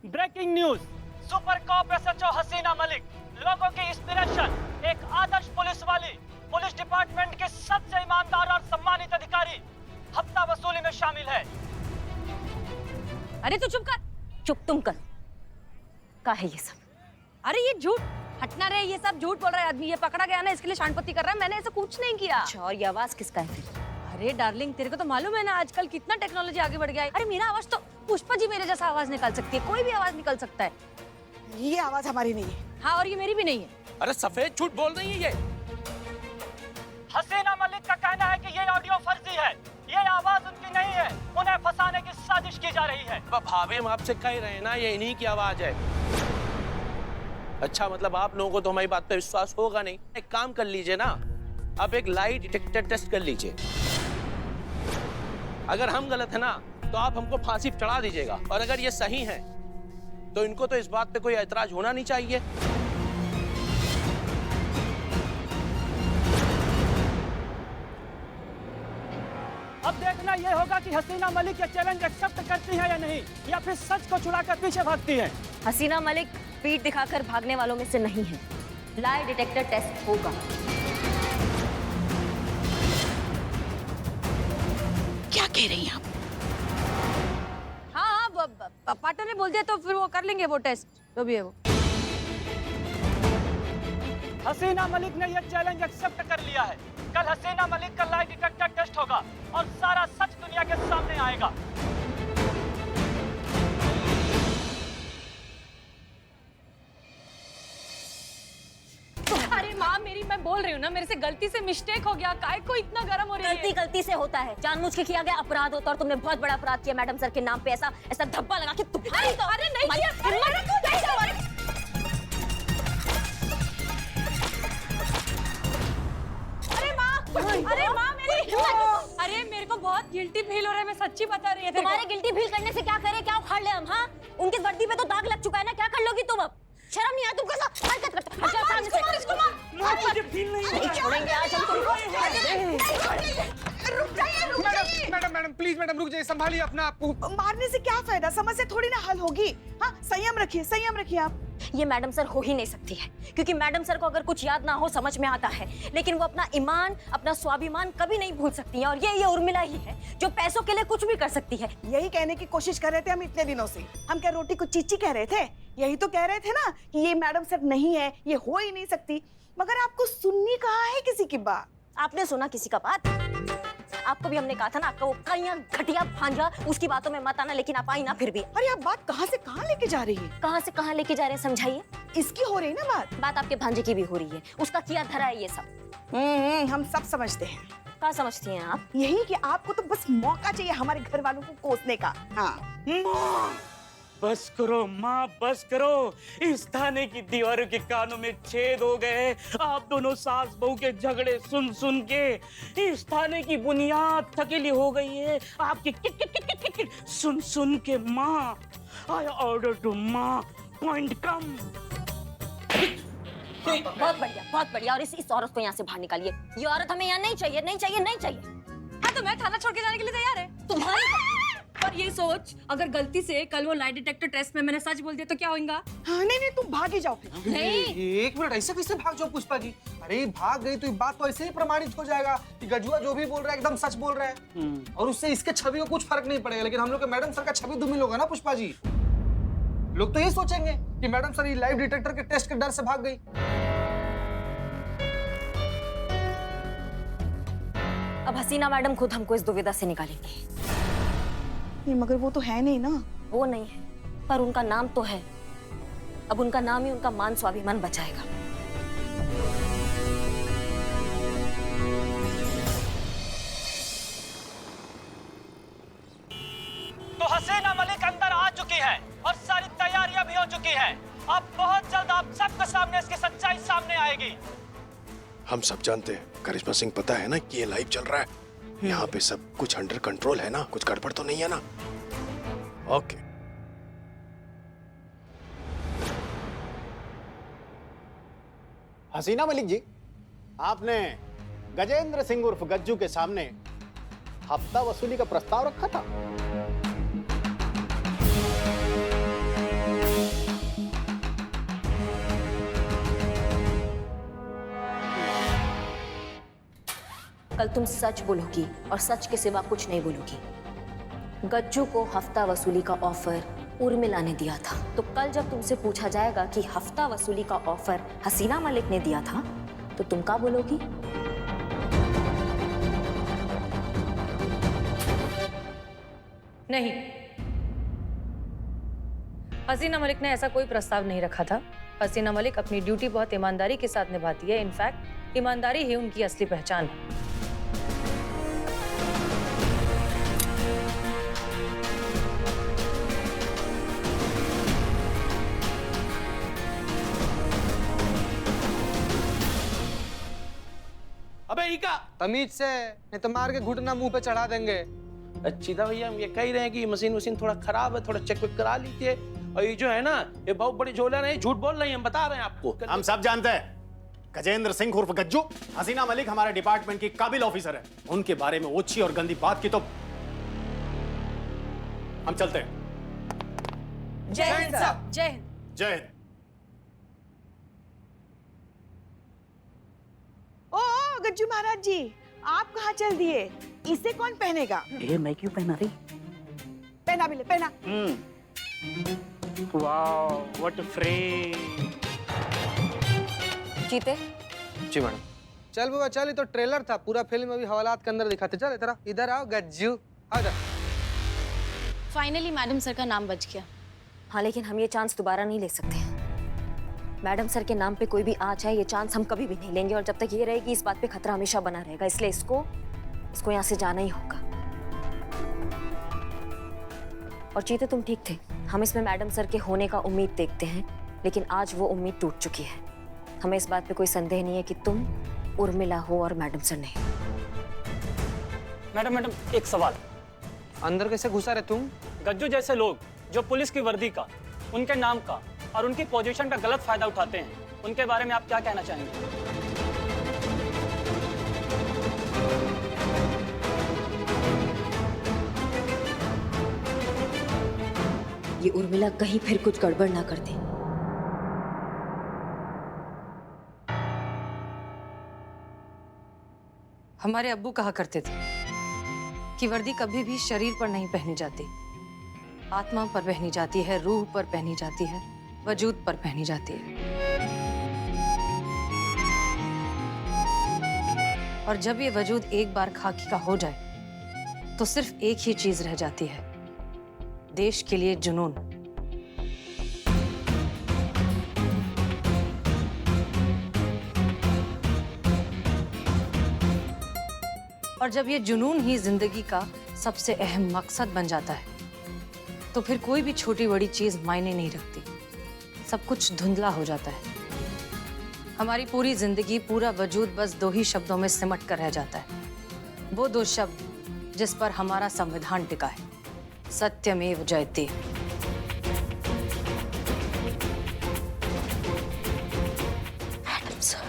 Breaking news, super cop SHO Hasina Malik, लोगों की inspiration, एक आदर्श पुलिस वाली, पुलिस डिपार्टमेंट के सबसे ईमानदार और सम्मानित अधिकारी हफ्ता वसूली में शामिल है। अरे तू चुप कर। चुप तुम कर। क्या है ये सब? अरे ये झूठ, हटना रहे, ये सब झूठ बोल रहा है आदमी। ये पकड़ा गया ना, इसके लिए शानपत्ती कर रहा है। मैंने ऐसा कुछ नहीं किया। अच्छा, और ये आवाज किसका है फिर? अरे डार्लिंग, तेरे को तो मालूम है ना आजकल कितना टेक्नोलॉजी आगे बढ़ गया है। अरे मेरा आवाज तो पुष्पा जी मेरे जैसा आवाज निकाल सकती है, कोई भी आवाज निकल सकता है। ये आवाज हमारी नहीं है। हाँ, और ये मेरी भी नहीं है। अरे सफेद झूठ बोल रही है ये। हसीना मलिक का कहना है कि ये ऑडियो फर्जी है, ये आवाज उनकी नहीं है, उन्हें फंसाने की साजिश की जा रही है। भाभी हम आपसे कह रहे हैं ना, ये इन्हीं की आवाज है। अच्छा, मतलब आप लोगों को तो हमारी बात पे विश्वास होगा नहीं। एक काम कर लीजिए ना, आप एक लाई डिटेक्टर टेस्ट कर लीजिए। अगर हम गलत है ना तो आप हमको फांसी पे चढ़ा दीजिएगा, और अगर ये सही है तो इनको तो इस बात पे कोई ऐतराज होना नहीं चाहिए। अब देखना ये होगा कि हसीना मलिक ये चैलेंज एक्सेप्ट करती है या नहीं, या फिर सच को छुड़ाकर पीछे भागती है। हसीना मलिक पीठ दिखाकर भागने वालों में से नहीं है। लाई डिटेक्टर टेस्ट होगा। क्या कह रही हैं आप? हाँ, पार्टनर ने बोल दिया तो फिर वो कर लेंगे वो टेस्ट, जो भी है वो। हसीना मलिक ने यह चैलेंज एक्सेप्ट कर लिया है। कल हसीना मलिक का लाई डिटेक्टर टेस्ट होगा और सारा सच दुनिया के सामने आएगा। अरे माँ मेरी, मैं बोल रही हूँ ना, मेरे से गलती से मिस्टेक हो गया। काय को इतना गर्म हो रही है? गलती गलती से होता है, जानबूझ के किया गया अपराध होता है, और तुमने बहुत बड़ा अपराध किया मैडम सर के नाम पे। ऐसा ऐसा धब्बा लगा के तुम्हारी तो। अरे नहीं किया। अरे माँ मेरी, अरे मेरे को बहुत गिल्टी फील हो रहा है, मैं सच्ची बता रही है। तुम्हारे गिल्टी फील करने से क्या करे, क्या उखाड़ ले हम? हाँ, उनकी वर्दी पे तो दाग लग चुका है ना, क्या कर लोगी तुम अब? शर्म नहीं आया तुमको? ऐसा हरकत करते हो? अच्छा, सामने से इसको मार। मुझे फील नहीं छोड़ेंगे आज हम तुमको। रुक जाइए। मैडम प्लीज, मैडम रुक जाइए, संभालिए अपना आप को। मारने से क्या फायदा, समस्या थोड़ी ना हल होगी। हाँ, संयम रखिए आप। ये मैडम सर हो ही नहीं सकती है, क्योंकि मैडम सर को अगर कुछ याद ना हो समझ में आता है, लेकिन वो अपना ईमान, अपना स्वाभिमान कभी नहीं भूल सकती है। और ये उर्मिला ही है जो पैसों के लिए कुछ भी कर सकती है। यही कहने की कोशिश कर रहे थे हम इतने दिनों से। हम क्या रोटी को चीची कह रहे थे? यही तो कह रहे थे ना कि ये मैडम सर नहीं है, ये हो ही नहीं सकती। मगर आपको सुननी कहाँ है किसी की बात? आपने सुना किसी का बात? आपको भी हमने कहा था ना, आपका वो कहीं घटिया भांजा, उसकी बातों में मत आना, लेकिन आप आई ना फिर भी। अरे आप बात कहाँ से कहाँ लेके जा रही है? कहाँ से कहाँ लेके जा रहे हैं, समझाइए। इसकी हो रही ना बात आपके भांजे की भी हो रही है, उसका किया धरा है ये सब। हम सब समझते हैं। क्या समझती हैं आप? यही कि आपको तो बस मौका चाहिए हमारे घर वालों को कोसने का। हाँ। बस करो माँ, बस करो। इस थाने की दीवारों के कानों में छेद हो गए। आप दोनों सास बहू के झगड़े सुन सुन के इस थाने की बुनियाद थकेली हो गई है। आपकी किट किट किट किट किट किट सुन सुन के माँ। आई ऑर्डर टू माँ, पॉइंट कम। बहुत बढ़िया। और इस औरत को यहाँ से बाहर निकालिए। ये औरत हमें यहाँ नहीं चाहिए, नहीं चाहिए, नहीं चाहिए। हाँ, तो मैं थाना छोड़ के जाने के लिए तैयार है। तुम्हारी पर ये सोच, अगर गलती से कल वो लाई डिटेक्टर टेस्ट में मैंने सच बोल दिया तो क्या होगा? हाँ, नहीं तुम भाग ही जाओ फिर। नहीं, एक मिनट, ऐसे कैसे भाग जाओ पुष्पा जी? अरे भाग गई तो ये बात तो ऐसे ही प्रमाणित हो जाएगा कि गजुआ जो भी बोल रहा है एकदम सच बोल रहा है, और उससे इसके छवि को कुछ फर्क नहीं पड़ेगा। लेकिन हम लोग के मैडम सर का छवि धूमिल होगा ना पुष्पा जी। लोग तो ये सोचेंगे कि मैडम सर ये लाइव डिटेक्टर के टेस्ट के डर से भाग गई। अब हसीना मैडम खुद हमको इस दुविधा से निकालेंगी। मगर वो तो है नहीं ना। वो नहीं है, पर उनका नाम तो है। अब उनका नाम ही उनका मान स्वाभिमान बचाएगा। तो हसीना मलिक अंदर आ चुकी है और सारी तैयारियां भी हो चुकी हैं। अब बहुत जल्द आप सबके सामने इसकी सच्चाई सामने आएगी। हम सब जानते हैं, करिश्मा सिंह पता है ना कि ये लाइव चल रहा है। यहाँ पे सब कुछ अंडर कंट्रोल है ना, कुछ गड़बड़ तो नहीं है ना? ओके। हसीना मलिक जी, आपने गजेंद्र सिंह उर्फ गज्जू के सामने हफ्ता वसूली का प्रस्ताव रखा था। कल तुम सच बोलोगी और सच के सिवा कुछ नहीं बोलोगी। गज्जू को हफ्ता वसूली का ऑफर उर्मिला ने दिया था, तो कल जब तुमसे पूछा जाएगा कि हफ्ता वसूली का ऑफर हसीना मलिक ने दिया था, तो तुम क्या बोलोगी? नहीं, हसीना मलिक ने ऐसा कोई प्रस्ताव नहीं रखा था। हसीना मलिक अपनी ड्यूटी बहुत ईमानदारी के साथ निभाती है। इनफैक्ट ईमानदारी ही उनकी असली पहचान है। अबे ईका, तमीज से, नहीं तो मार के घुटना मुंह पे चढ़ा देंगे। अच्छीदा भैया हम ये कह ही रहे हैं कि मशीन वशीन थोड़ा खराब है, थोड़ा चेक वेक करा लीजिए। और ये जो है ना, ये बहुत बड़ी झोला नहीं, झूठ बोल रही है, हम बता रहे हैं आपको। हम सब जानते हैं गजेंद्र सिंह उर्फ गज्जू, हसीना मलिक हमारे डिपार्टमेंट की काबिल ऑफिसर है। उनके बारे में ओछी और गंदी बात की तो हम चलते हैं। जय हिंद साहब। जय हिंद। जय हिंद। ओ गज्जू महाराज जी, आप कहाँ चल दिए? इसे कौन पहनेगा? ए, मैं क्यों पहना रही? पहना भी ले, पहना। Wow, what frame. जीते? जी मैडम। चल बाबा चल, ये तो ट्रेलर था, पूरा फिल्म अभी हवालात के अंदर दिखाते। चल इधर आओ, इधर आओ गज्जू, आ जा। फाइनली मैडम सर का नाम बच गया। हाँ, लेकिन हम ये चांस दोबारा नहीं ले सकते। मैडम सर के नाम पे कोई भी आ जाए, ये चांस हम कभी भी नहीं लेंगे। और जब तक ये रहेगी, इस बात पे खतरा हमेशा बना रहेगा। इसलिए इसको यहाँ से जाना ही होगा। और चीते, तुम ठीक थे। हम इसमें मैडम सर के होने का उम्मीद देखते हैं, लेकिन आज वो उम्मीद टूट चुकी है। हमें इस बात पे कोई संदेह नहीं है कि तुम उर्मिला हो और मैडम सर नहीं। मैडम एक सवाल। अंदर कैसे घुसा रहे तुम? गज्जू जैसे लोग जो पुलिस की वर्दी का, उनके नाम का और उनकी पोजीशन का गलत फायदा उठाते हैं, उनके बारे में आप क्या कहना चाहेंगे? ये उर्मिला कहीं फिर कुछ गड़बड़ ना कर दे। हमारे अब्बू कहा करते थे कि वर्दी कभी भी शरीर पर नहीं पहनी जाती, आत्मा पर पहनी जाती है, रूह पर पहनी जाती है, वजूद पर पहनी जाती है। और जब ये वजूद एक बार खाकी का हो जाए, तो सिर्फ एक ही चीज रह जाती है, देश के लिए जुनून। और जब ये जुनून ही जिंदगी का सबसे अहम मकसद बन जाता है, तो फिर कोई भी छोटी बड़ी चीज मायने नहीं रखती, सब कुछ धुंधला हो जाता है। हमारी पूरी जिंदगी, पूरा वजूद बस दो ही शब्दों में सिमट कर रह जाता है। वो दो शब्द जिस पर हमारा संविधान टिका है, सत्यमेव जयते। मैडम सर,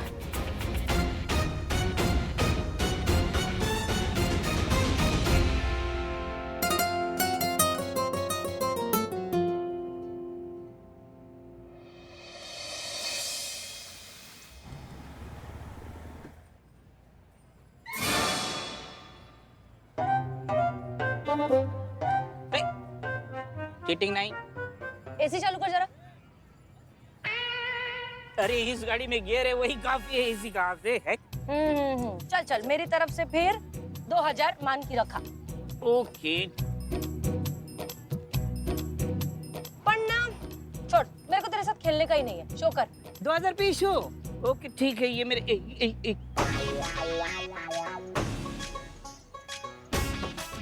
चीटिंग नहीं। एसी चालू कर जरा। अरे इस गाड़ी में गियर है, वही काफी है, एसी कहाँ से है? चल चल, मेरी तरफ से फिर 2000 मान की रखा। ओके। प्रणाम। छोड़, मेरे को तेरे साथ खेलने का ही नहीं है, शो कर। 2000 पीस हो? ओके ठीक है, ये मेरे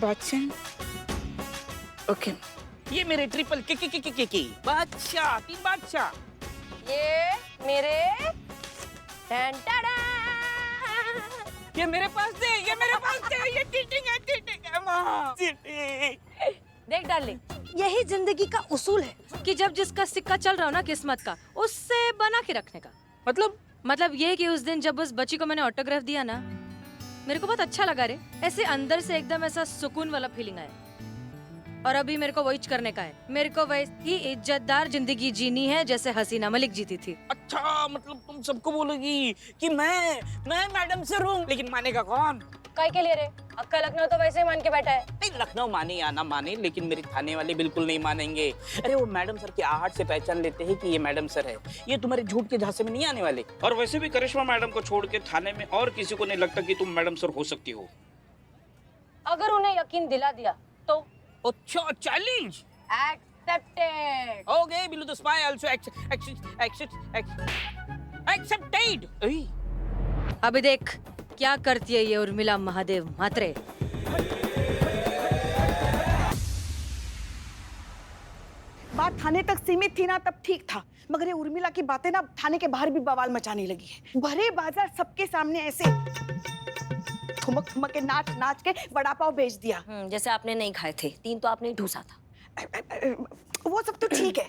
बादशाह। ओके, ये मेरे ट्रिपल के बादशाह, 3 बादशाह। ये मेरे ये मेरे पास दे, ये मेरे पास दे, ये चीटिंग है माँ, चीटिंग। देख डार्लिंग, यही जिंदगी का उसूल है कि जब जिसका सिक्का चल रहा हो ना किस्मत का, उससे बना के रखने का। मतलब ये कि उस दिन जब उस बच्ची को मैंने ऑटोग्राफ दिया ना, मेरे को बहुत अच्छा लगा रे। ऐसे अंदर से एकदम ऐसा सुकून वाला फीलिंग आया। और अभी मेरे को वही करने का है। मेरे को वैसी इज्जतदार जिंदगी जीनी है जैसे हसीना मलिक जीती थी। अच्छा, मतलब तुम सबको बोलोगी कि मैं मैडम सर हूँ, लेकिन मानेगा कौन? काय के लिए रे? अक्का लखनऊ तो वैसे ही मान के बैठा है। नहीं, लखनऊ माने या ना माने, लेकिन मेरे थाने वाले बिल्कुल नहीं मानेंगे। अरे वो मैडम सर की आहट से पहचान लेते हैं कि ये मैडम सर है। ये तुम्हारे झूठ के झांसे में नहीं आने वाले। और वैसे भी करिश्मा मैडम को छोड़ के थाने में और किसी को नहीं लगता कि तुम मैडम सर हो सकती हो। अगर उन्हें यकीन दिला दिया तो अच्छा, challenge accepted. Okay, below the spy also accepted. अभी देख क्या करती है ये उर्मिला महादेव म्हात्रे। बात थाने तक सीमित थी ना तब ठीक था, मगर ये उर्मिला की बातें ना थाने के बाहर भी बवाल मचाने लगी है। भरे बाजार सबके सामने ऐसे ठुमक ठुमक के नाच नाच के वड़ा पाव बेच दिया। जैसे आपने नहीं खाए थे, 3 तो आपने ढूंसा था। वो सब तो ठीक है,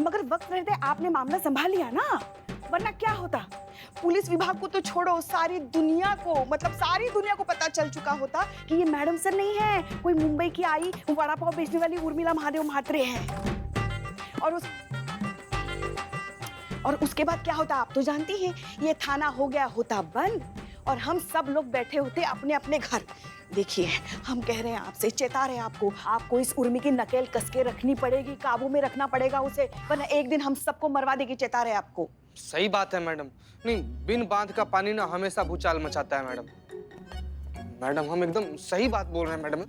मगर वक्त रहते आपने मामला संभाल लिया ना, वरना क्या होता? पुलिस विभाग को तो छोड़ो, सारी दुनिया को, मतलब सारी दुनिया को पता चल चुका होता कि ये मैडम सर नहीं है, कोई मुंबई की आई वड़ा पाव बेचने वाली उर्मिला महादेव म्हात्रे है। और उसके बाद क्या होता आप तो जानती हैं, ये थाना हो गया होता बंद और हम सब लोग बैठे होते अपने अपने घर। देखिए, हम कह रहे हैं आपसे, चेता रहे हैं आपको इस उर्मी की नकेल कस के रखनी पड़ेगी, काबू में रखना पड़ेगा उसे, वरना एक दिन हम सबको मरवा देगी। चेता रहे आपको। सही बात है मैडम। नहीं, बिन बांध का पानी ना हमेशा भूचाल मचाता है मैडम। मैडम हम एकदम सही बात बोल रहे हैं मैडम।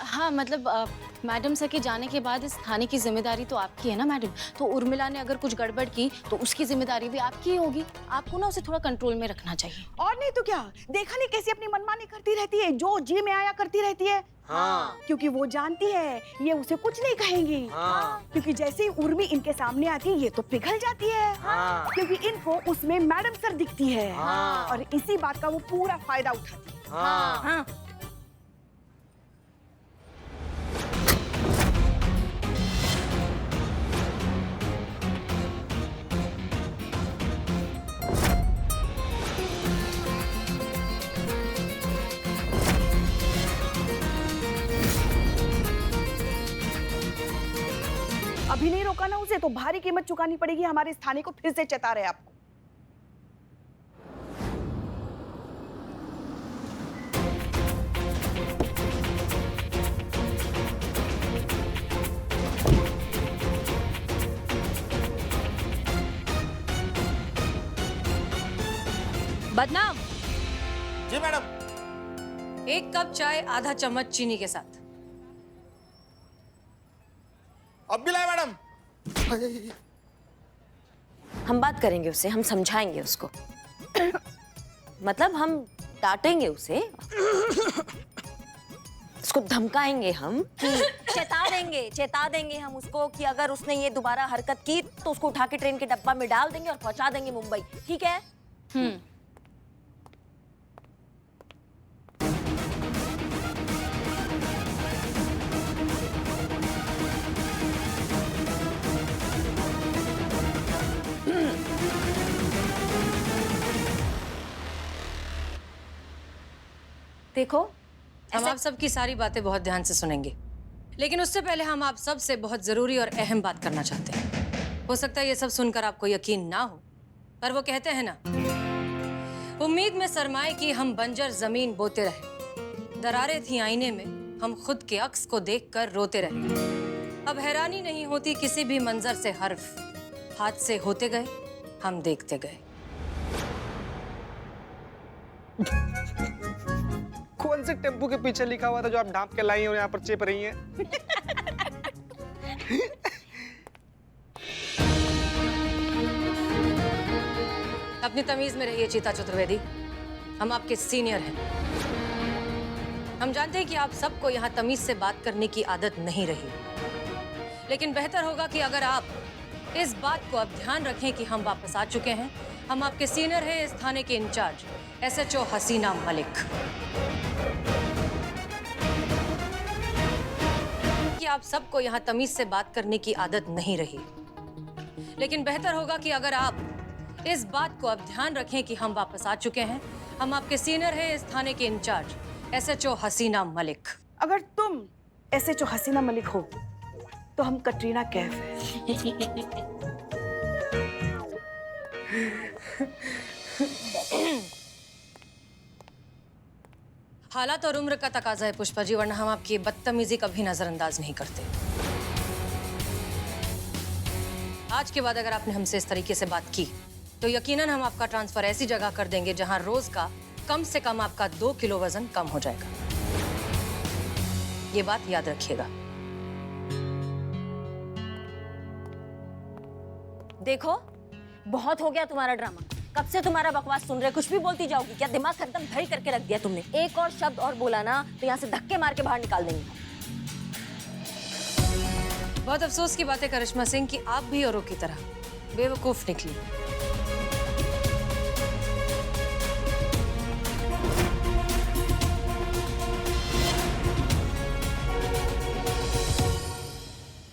हाँ, मतलब मैडम सर के जाने के बाद इस थाने की जिम्मेदारी तो आपकी है ना मैडम। तो उर्मिला ने अगर कुछ गड़बड़ की तो उसकी जिम्मेदारी भी आपकी ही होगी। आपको ना उसे थोड़ा कंट्रोल में रखना चाहिए। और नहीं तो क्या, देखा नहीं कैसी अपनी मनमानी करती रहती है, जो जी में आया करती रहती है। हाँ। क्योंकि वो जानती है ये उसे कुछ नहीं कहेंगी। हाँ। क्योंकि जैसे ही उर्मी इनके सामने आती है ये तो पिघल जाती है। हाँ। क्योंकि इनको उसमें मैडम सर दिखती है। हाँ। और इसी बात का वो पूरा फायदा उठाती है। हाँ। हाँ। अभी नहीं रोका ना उसे तो भारी कीमत चुकानी पड़ेगी हमारे इस थाने को। फिर से चेता रहे आपको। बदनाम। जी मैडम। 1 कप चाय आधा चम्मच चीनी के साथ। अब भी लाए मैडम। हम बात करेंगे उससे, हम समझाएंगे उसको। मतलब हम डांटेंगे उसे, उसको धमकाएंगे हम, चेता देंगे हम उसको कि अगर उसने ये दोबारा हरकत की तो उसको उठा के ट्रेन के डब्बा में डाल देंगे और पहुंचा देंगे मुंबई। ठीक है? देखो, हम आप सबकी सारी बातें बहुत ध्यान से सुनेंगे, लेकिन उससे पहले हम आप सब से बहुत जरूरी और अहम बात करना चाहते हैं। हो सकता है ये सब सुनकर आपको यकीन ना हो, पर वो कहते हैं ना, उम्मीद में सरमाए की हम बंजर जमीन बोते रहे, दरारें थी आईने में, हम खुद के अक्स को देखकर रोते रहे। अब हैरानी नहीं होती किसी भी मंजर से हर्फ, हादसे होते गए, हम देखते गए। कौन से टेम्पो के पीछे लिखा हुआ था जो आप ढांप के लाई और यहाँ पर चेप रही हैं? अपनी तमीज में रहिए चीता चतुर्वेदी, हम आपके सीनियर हैं। हम जानते हैं कि आप सबको यहाँ तमीज से बात करने की आदत नहीं रही, लेकिन बेहतर होगा कि अगर आप इस बात को अब ध्यान रखें कि हम वापस आ चुके हैं। हम आपके सीनियर हैं, इस थाने के इंचार्ज SHO हसीना मलिक। कि आप सबको यहाँ तमीज से बात करने की आदत नहीं रही, लेकिन बेहतर होगा कि अगर आप इस बात को अब ध्यान रखें कि हम वापस आ चुके हैं। हम आपके सीनियर हैं, इस थाने के इंचार्ज SHO हसीना मलिक। अगर तुम SHO हसीना मलिक हो तो हम कटरीना कैफ हैं। हालात और उम्र का तकाजा है पुष्पा जी, वरना हम आपकी बदतमीजी कभी नजरअंदाज नहीं करते। आज के बाद अगर आपने हमसे इस तरीके से बात की तो यकीनन हम आपका ट्रांसफर ऐसी जगह कर देंगे जहां रोज का कम से कम आपका 2 किलो वजन कम हो जाएगा। ये बात याद रखिएगा। देखो, बहुत हो गया तुम्हारा ड्रामा। कब से तुम्हारा बकवास सुन रहे, कुछ भी बोलती जाओगी क्या? दिमाग का एकदम धई करके रख दिया तुमने। एक और शब्द और बोला ना तो यहाँ से धक्के मार के बाहर निकाल देंगे। बहुत अफसोस की बात है करिश्मा सिंह कि आप भी औरों की तरह बेवकूफ निकली।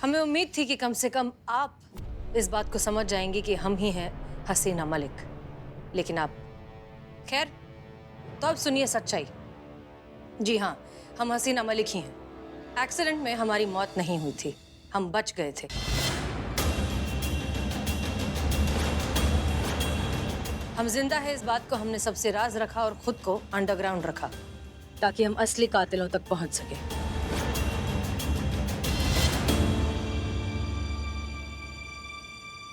हमें उम्मीद थी कि कम से कम आप इस बात को समझ जाएंगी कि हम ही हैं हसीना मलिक, लेकिन आप खैर। तो अब सुनिए सच्चाई। जी हाँ, हम हसीना मलिक ही हैं। एक्सीडेंट में हमारी मौत नहीं हुई थी, हम बच गए थे। हम जिंदा है इस बात को हमने सबसे राज रखा और खुद को अंडरग्राउंड रखा ताकि हम असली कातिलों तक पहुंच सके।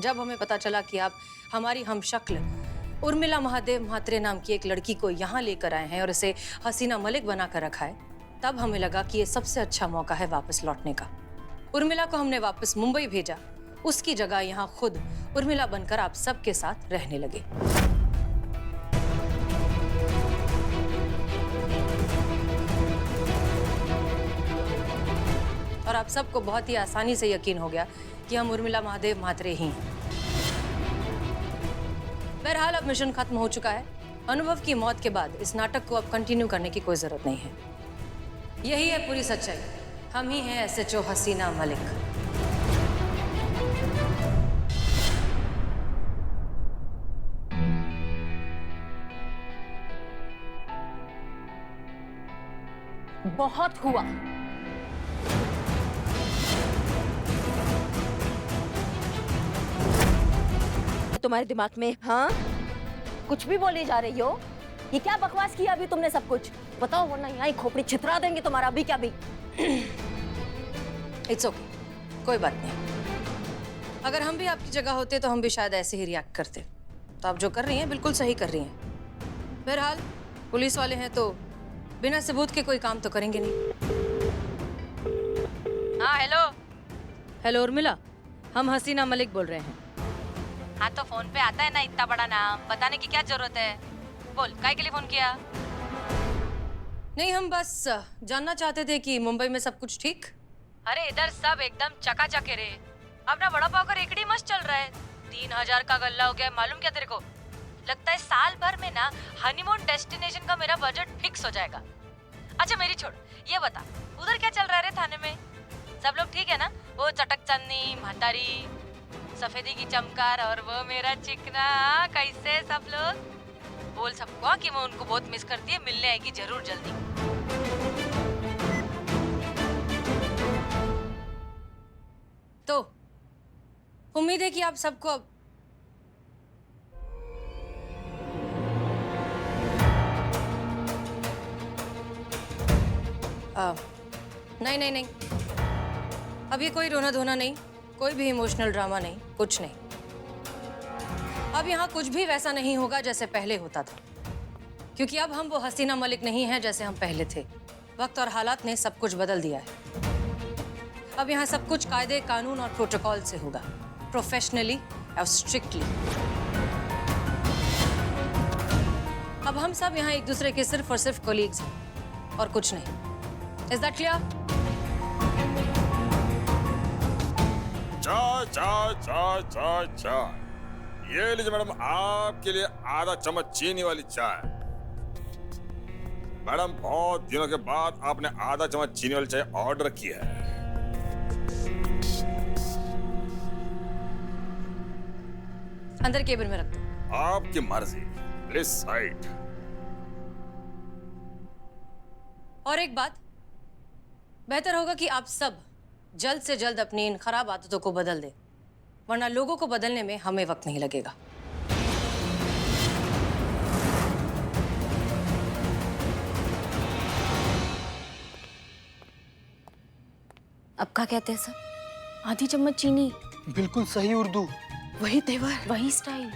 जब हमें पता चला कि आप हमारी हमशक्ल उर्मिला महादेव म्हात्रे नाम की एक लड़की को यहाँ लेकर आए हैं और इसे हसीना मलिक बनाकर रखा है, तब हमें लगा कि ये सबसे अच्छा मौका है वापस लौटने का। उर्मिला को हमने वापस मुंबई भेजा, उसकी जगह यहाँ खुद उर्मिला बनकर आप सबके साथ रहने लगे। और आप सबको बहुत ही आसानी से यकीन हो गया कि हम उर्मिला महादेव म्हात्रे ही हैं। बहरहाल अब मिशन खत्म हो चुका है। अनुभव की मौत के बाद इस नाटक को अब कंटिन्यू करने की कोई जरूरत नहीं है। यही है पूरी सच्चाई। हम ही हैं SHO हसीना मलिक। बहुत हुआ। तुम्हारे दिमाग में हाँ कुछ भी बोली जा रही हो? ये क्या बकवास किया अभी तुमने सब कुछ? बताओ वरना यहाँ ही खोपड़ी छितरा देंगे तुम्हारा अभी क्या भी। इट्स ओके, कोई बात नहीं। अगर हम भी आपकी जगह होते तो हम भी शायद ऐसे ही रिएक्ट करते। तो आप जो कर रही हैं बिल्कुल सही कर रही हैं। बहरहाल पुलिस वाले हैं तो बिना सबूत के कोई काम तो करेंगे नहीं। हाँ हेलो हेलो उर्मिला, हम हसीना मलिक बोल रहे हैं। हाँ तो फोन पे आता है ना इतना बड़ा नाम, बताने की क्या जरूरत है? बोल, काहे के लिए फोन किया? नहीं, हम बस जानना चाहते थे कि मुंबई में सब कुछ ठीक। अरे इधर सब एकदम चकाचक है रे। अपना वड़ा पाव का रेकड़ी मस्त चल रहा है। 3000 का गल्ला हो गया, मालूम क्या तेरे को? लगता है साल भर में ना हनीमून डेस्टिनेशन का मेरा बजट फिक्स हो जाएगा। अच्छा मेरी छोड़, ये बता उधर क्या चल रहा है रे थाने में? सब लोग ठीक है ना? वो चटक चन्नी, म्हातारी, सफेदी की चमकार और वो मेरा चिकना, कैसे सब लोग? बोल सबको कि मैं उनको बहुत मिस करती है, मिलने आएगी जरूर जल्दी। तो उम्मीद है कि आप सबको अब नहीं नहीं नहीं, अब ये कोई रोना धोना नहीं, कोई भी इमोशनल ड्रामा नहीं, कुछ नहीं। अब यहाँ कुछ भी वैसा नहीं होगा जैसे पहले होता था, क्योंकि अब हम वो हसीना मलिक नहीं हैं जैसे हम पहले थे। वक्त और हालात ने सब कुछ बदल दिया है। अब यहाँ सब कुछ कायदे, कानून और प्रोटोकॉल से होगा, प्रोफेशनली और स्ट्रिक्टली। अब हम सब यहाँ एक दूसरे के सिर्फ और सिर्फ कोलीग्स हैं और कुछ नहीं। Is that clear? चाय चाय चाय चाय चाय। ये लीजिए मैडम, आपके लिए आधा चम्मच चीनी वाली चाय। मैडम बहुत दिनों के बाद आपने आधा चम्मच चीनी वाली चाय ऑर्डर की है। अंदर केबिन में रख दो। आपकी मर्जी, प्लीज साइड। और एक बात, बेहतर होगा कि आप सब जल्द से जल्द अपनी इन खराब आदतों को बदल दें, वरना लोगों को बदलने में हमें वक्त नहीं लगेगा। अब क्या कहते हैं सर? आधी चम्मच चीनी, बिल्कुल सही उर्दू। वही तेवर। वही स्टाइल।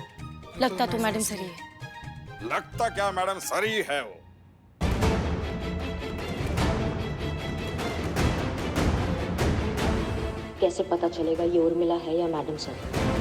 लगता तो मैडम सर ही है। लगता क्या मैडम सरी है वो। कैसे पता चलेगा ये उर्मिला है या मैडम सर?